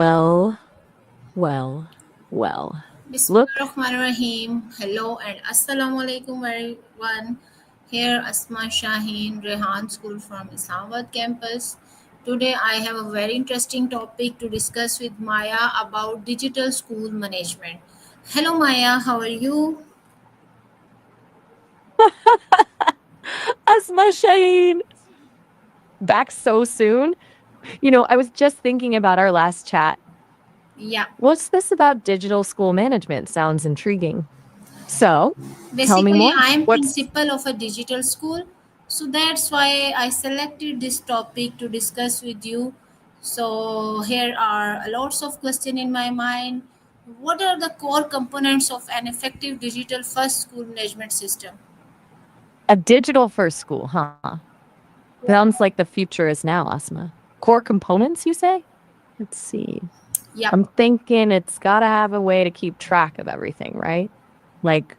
Well, well, well. Look, Bismillahirrahmanirrahim. Hello and Assalamu alaikum everyone. Here Asma Shaheen, Rehan School from Islamabad campus. Today I have a very interesting topic to discuss with Maya about digital school management. Hello Maya, how are you? Asma Shaheen, back so soon. I was just thinking about our last chat. Yeah. What's this about digital school management? Sounds intriguing. So, tell me Basically, more. I am What's principal of a digital school, so that's why I selected this topic to discuss with you. So here are lots of questions in my mind. What are the core components of an effective digital first school management system? a digital first school, huh? Sounds like the future is now, Asma. Core components, you say? Let's see. Yep. I'm thinking it's got to have a way to keep track of everything, right? Like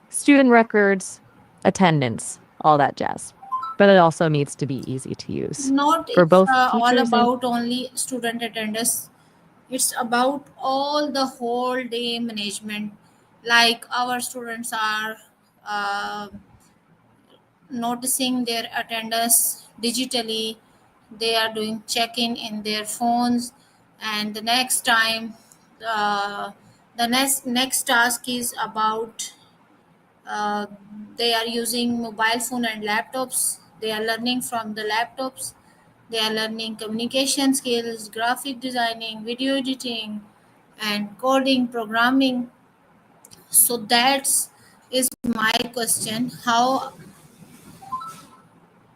student records, attendance, all that jazz. But it also needs to be easy to use Not for it's both all teachers and about only student attendance. It's about all the whole day management. Like our students are. Uh, Noticing their attendance digitally. They are doing check-in in their phones, and the next time, uh, the next task is about uh, they are using mobile phone and laptops. They are learning from the laptops. They are learning communication skills, graphic designing, video editing, and coding, programming. So that's is my question. How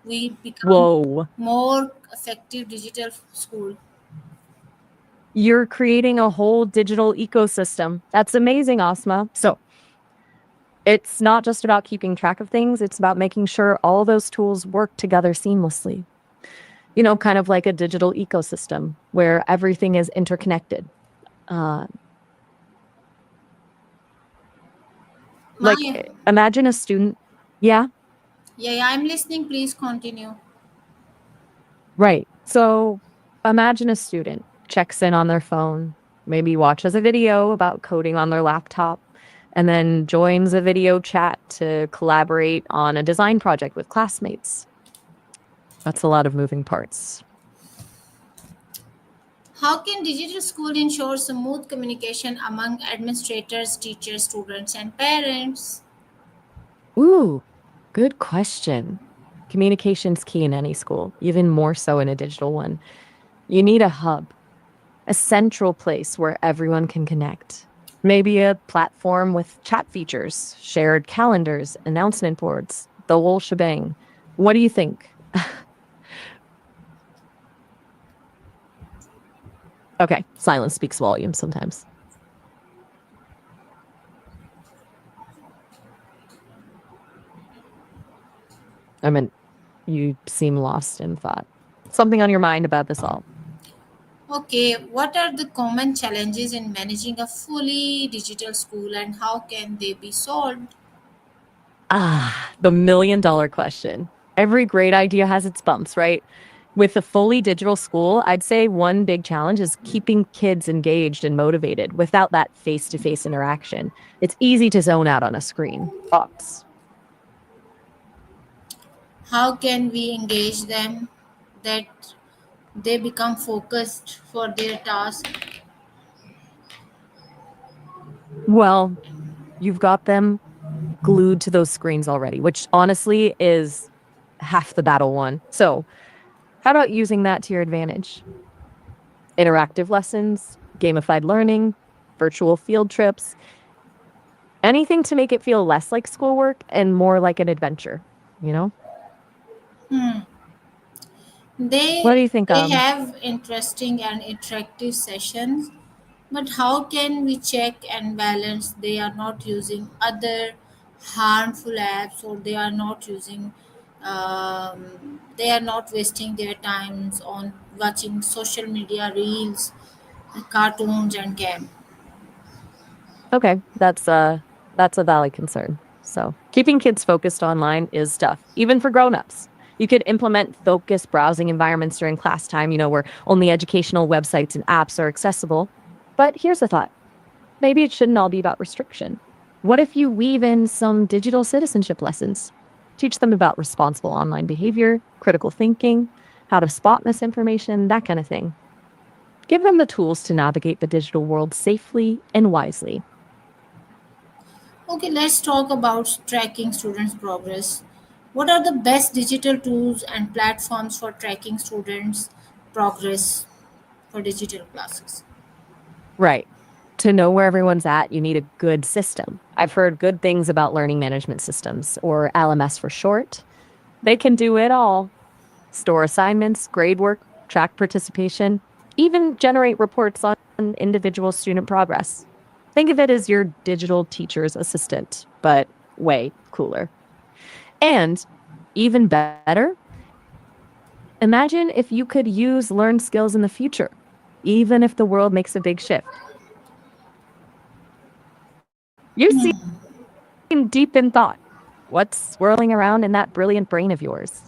we become whoa, more effective digital school. you're creating a whole digital ecosystem. That's amazing, Asma. So it's not just about keeping track of things, it's about making sure all those tools work together seamlessly. Kind of like a digital ecosystem where everything is interconnected. Uh, My Imagine a student. Yeah, yeah, I'm listening. Please continue. right. So imagine a student checks in on their phone, maybe watches a video about coding on their laptop, and then joins a video chat to collaborate on a design project with classmates. That's a lot of moving parts. How can digital school ensure smooth communication among administrators, teachers, students, and parents? Ooh, good question. Communication's key in any school, even more so in a digital one. You need a hub, a central place where everyone can connect. Maybe a platform with chat features, shared calendars, announcement boards, the whole shebang. What do you think? Okay, silence speaks volumes sometimes. I mean, you seem lost in thought. Something on your mind about this all? Okay, what are the common challenges in managing a fully digital school and how can they be solved? The $1 million question. Every great idea has its bumps, right? With a fully digital school, I'd say one big challenge is keeping kids engaged and motivated without that face to face interaction. It's easy to zone out on a screen. Thoughts? How can we engage them that they become focused for their task? Well, you've got them glued to those screens already, which honestly is half the battle won. So, how about using that to your advantage? Interactive lessons, gamified learning, virtual field trips, anything to make it feel less like schoolwork and more like an adventure, you know? Hmm. What They do you think? they have interesting and interactive sessions, but how can we check and balance they are not using other harmful apps or they are not wasting their times on watching social media reels, cartoons and game. Okay, that's a valid concern. So, keeping kids focused online is tough, even for grown-ups. You could implement focused browsing environments during class time, where only educational websites and apps are accessible. But here's a thought: maybe it shouldn't all be about restriction. What if you weave in some digital citizenship lessons? Teach them about responsible online behavior, critical thinking, how to spot misinformation, that kind of thing. Give them the tools to navigate the digital world safely and wisely. Okay, let's talk about tracking students' progress. What are the best digital tools and platforms for tracking students' progress for digital classes? Right. To know where everyone's at, you need a good system. I've heard good things about learning management systems, or LMS for short. They can do it all: store assignments, grade work, track participation, even generate reports on individual student progress. Think of it as your digital teacher's assistant, but way cooler. And even better, imagine if you could use learned skills in the future, even if the world makes a big shift. You seem deep in thought. What's swirling around in that brilliant brain of yours?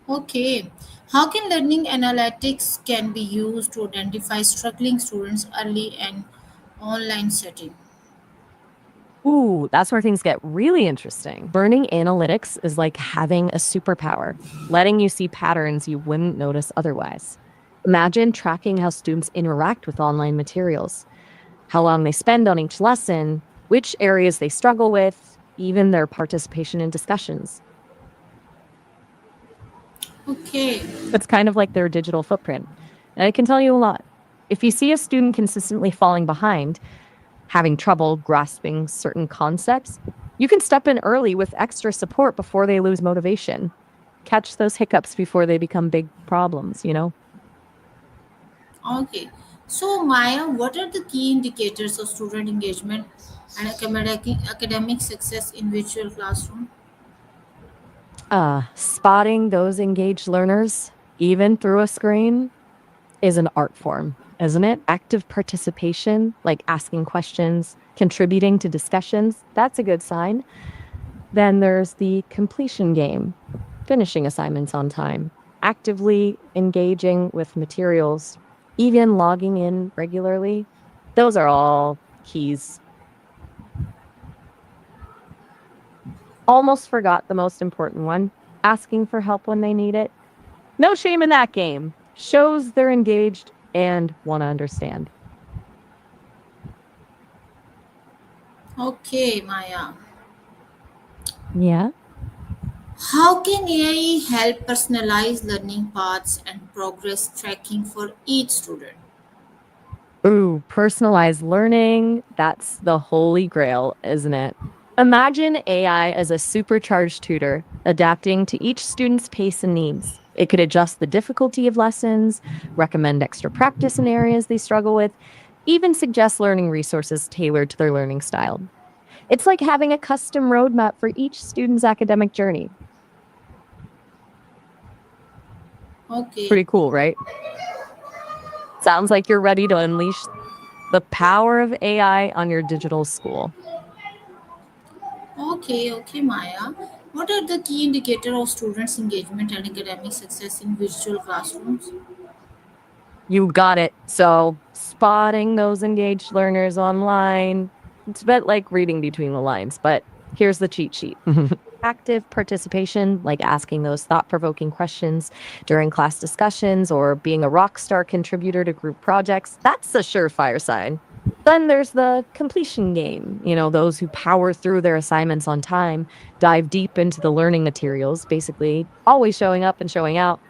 Okay, how can learning analytics can be used to identify struggling students early and online setting? Ooh, that's where things get really interesting. Learning analytics is like having a superpower, letting you see patterns you wouldn't notice otherwise. Imagine tracking how students interact with online materials, how long they spend on each lesson, which areas they struggle with, even their participation in discussions. Okay, It's kind of like their digital footprint. And it can tell you a lot. If you see a student consistently falling behind, having trouble grasping certain concepts, you can step in early with extra support before they lose motivation. Catch those hiccups before they become big problems? okay. So, Maya, what are the key indicators of student engagement and academic success in virtual classroom? Spotting those engaged learners, even through a screen, is an art form, isn't it? Active participation, like asking questions, contributing to discussions, that's a good sign. Then there's the completion game, finishing assignments on time, actively engaging with materials, even logging in regularly. Those are all keys. Almost forgot the most important one: asking for help when they need it. No shame in that game. Shows they're engaged and want to understand. Okay, Maya. Yeah. How can AI help personalize learning paths and progress tracking for each student? Ooh, personalized learning. That's the holy grail, isn't it? Imagine AI as a supercharged tutor, adapting to each student's pace and needs. It could adjust the difficulty of lessons, recommend extra practice in areas they struggle with, even suggest learning resources tailored to their learning style. It's like having a custom roadmap for each student's academic journey. Okay, Pretty cool, right? Sounds like you're ready to unleash the power of AI on your digital school. okay, Maya. What are the key indicators of students' engagement and academic success in virtual classrooms? You got it. So, spotting those engaged learners online, it's a bit like reading between the lines, but here's the cheat sheet. Active participation, like asking those thought provoking questions during class discussions or being a rock star contributor to group projects, that's a surefire sign. Then there's the completion game, those who power through their assignments on time, dive deep into the learning materials, basically always showing up and showing out.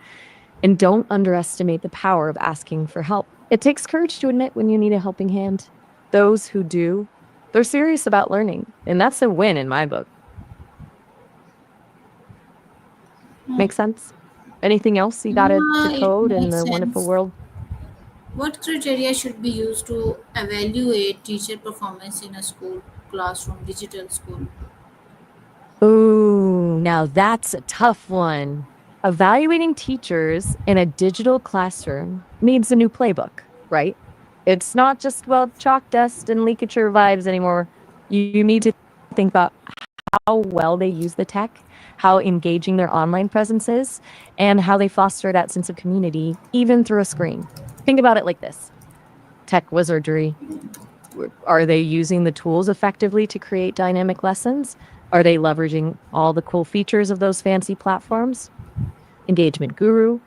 And don't underestimate the power of asking for help. It takes courage to admit when you need a helping hand. Those who do, they're serious about learning, and that's a win in my book. Make sense? Anything else you got to Yeah, it decode in makes the wonderful sense. world? What criteria should be used to evaluate teacher performance in a school classroom, digital school? Ooh, now that's a tough one. Evaluating teachers in a digital classroom needs a new playbook, right? It's not just, well, chalk dust and ligature vibes anymore. You need to think about how well they use the tech, how engaging their online presence is, and how they foster that sense of community, even through a screen. Think about it like this: tech wizardry. Are they using the tools effectively to create dynamic lessons? Are they leveraging all the cool features of those fancy platforms? Engagement guru.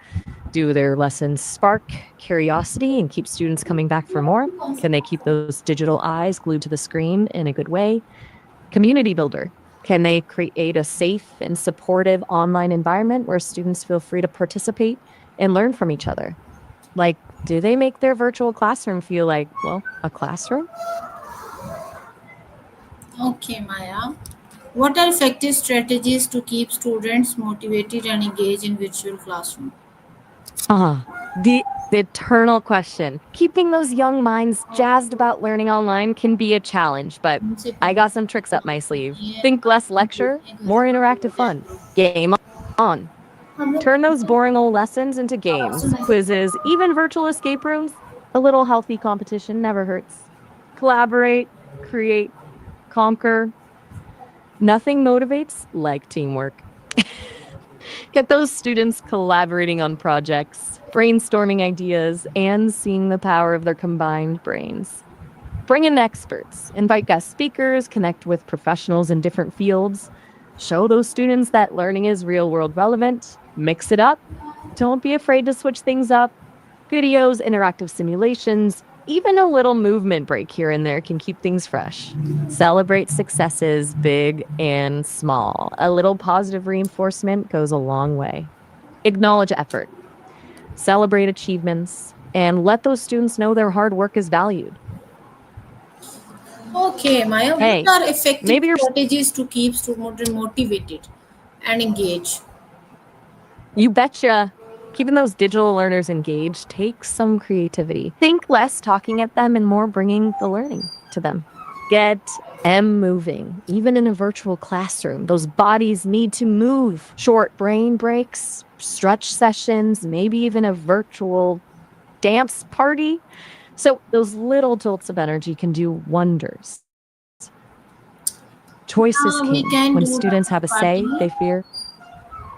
Do their lessons spark curiosity and keep students coming back for more? Can they keep those digital eyes glued to the screen in a good way? Community builder. Can they create a safe and supportive online environment where students feel free to participate and learn from each other? Like, do they make their virtual classroom feel like, well, a classroom? Okay, Maya. What are effective strategies to keep students motivated and engaged in virtual classroom? The eternal question. Keeping those young minds jazzed about learning online can be a challenge, but I got some tricks up my sleeve. Think less lecture, more interactive fun. Game on. Turn those boring old lessons into games, quizzes, even virtual escape rooms. A little healthy competition never hurts. Collaborate, create, conquer. Nothing motivates like teamwork. Get those students collaborating on projects, brainstorming ideas, and seeing the power of their combined brains. Bring in experts, invite guest speakers, connect with professionals in different fields. Show those students that learning is real world relevant. Mix it up. Don't be afraid to switch things up. Videos, interactive simulations, even a little movement break here and there can keep things fresh. Celebrate successes, big and small. A little positive reinforcement goes a long way. Acknowledge effort, celebrate achievements, and let those students know their hard work is valued. Okay, Maya. What Hey, are effective maybe you're strategies to keep students motivated and engaged? You betcha. Keeping those digital learners engaged takes some creativity. Think less talking at them and more bringing the learning to them. Get them moving, even in a virtual classroom. Those bodies need to move. Short brain breaks, stretch sessions, maybe even a virtual dance party. So those little jolts of energy can do wonders. Choice is We king. can When do students dance have a party. say, they fear.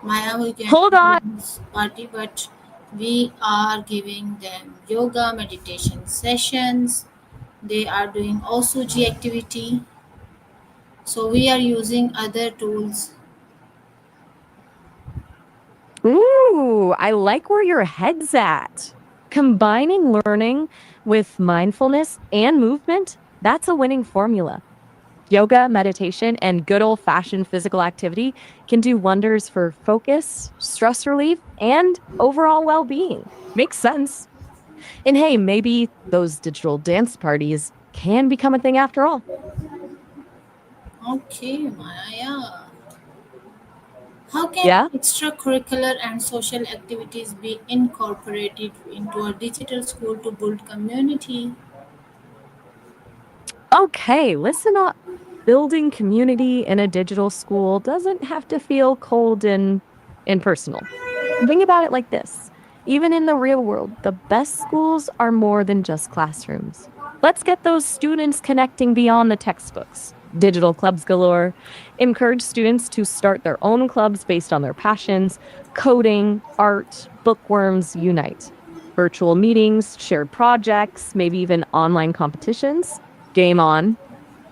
Maya, we can Hold do on. dance party, but we are giving them yoga meditation sessions. They are doing osuji activity. So we are using other tools. Ooh, I like where your head's at. Combining learning with mindfulness and movement, that's a winning formula. Yoga, meditation, and good old fashioned physical activity can do wonders for focus, stress relief, and overall well being. Makes sense. And hey, maybe those digital dance parties can become a thing after all. Okay, Maya. Yeah. How can Yeah? extracurricular and social activities be incorporated into a digital school to build community? Okay, listen up. Building community in a digital school doesn't have to feel cold and impersonal. Think about it like this: even in the real world, the best schools are more than just classrooms. Let's get those students connecting beyond the textbooks. Digital clubs galore. Encourage students to start their own clubs based on their passions. Coding, art, bookworms unite. Virtual meetings, shared projects, maybe even online competitions. Game on.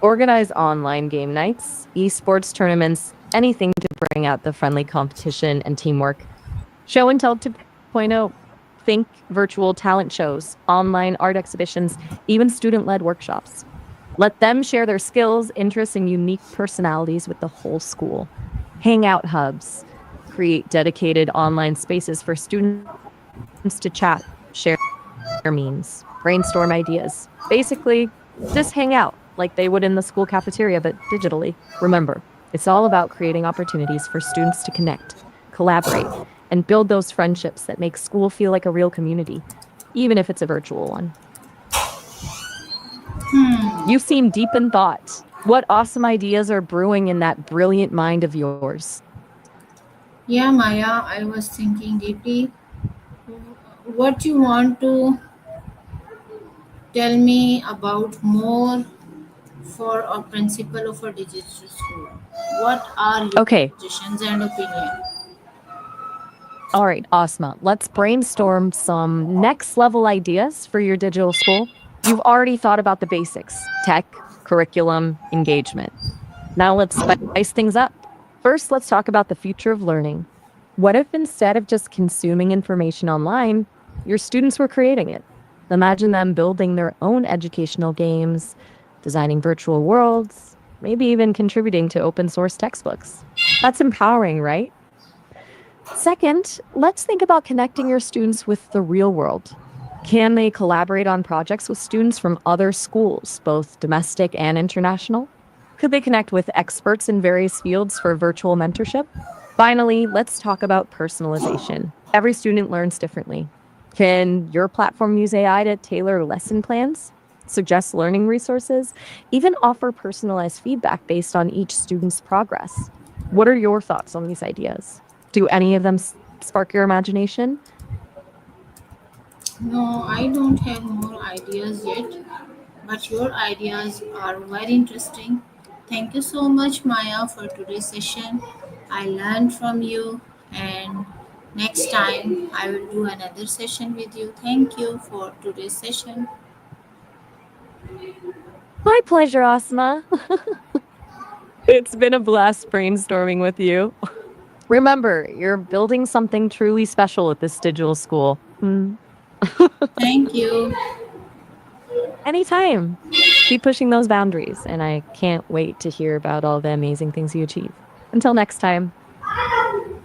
Organize online game nights, esports tournaments, anything to bring out the friendly competition and teamwork. Show and tell 2.0. Think virtual talent shows, online art exhibitions, even student led workshops. Let them share their skills, interests, and unique personalities with the whole school. Hangout hubs, create dedicated online spaces for students to chat, share memes, brainstorm ideas. Basically, just hang out like they would in the school cafeteria, but digitally. Remember, it's all about creating opportunities for students to connect, collaborate, and build those friendships that make school feel like a real community, even if it's a virtual one. You seem deep in thought. What awesome ideas are brewing in that brilliant mind of yours? Yeah, Maya, I was thinking deeply. What you want to tell me about more? for a principal of a digital school? What are your Okay. suggestions and opinion? All right, Asma, let's brainstorm some next level ideas for your digital school. You've already thought about the basics: tech, curriculum, engagement. Now let's spice things up. First, let's talk about the future of learning. What if instead of just consuming information online, your students were creating it? Imagine them building their own educational games, designing virtual worlds, maybe even contributing to open source textbooks. That's empowering, right? Second, let's think about connecting your students with the real world. Can they collaborate on projects with students from other schools, both domestic and international? Could they connect with experts in various fields for virtual mentorship? Finally, let's talk about personalization. Every student learns differently. Can your platform use AI to tailor lesson plans, suggest learning resources, even offer personalized feedback based on each student's progress? What are your thoughts on these ideas? Do any of them spark your imagination? No, I don't have more ideas yet, but your ideas are very interesting. Thank you so much, Maya, for today's session. I learned from you, and next time I will do another session with you. Thank you for today's session. My pleasure, Asma. It's been a blast brainstorming with you. Remember, you're building something truly special at this digital school. Thank you. Anytime. Keep pushing those boundaries, and I can't wait to hear about all the amazing things you achieve. Until next time.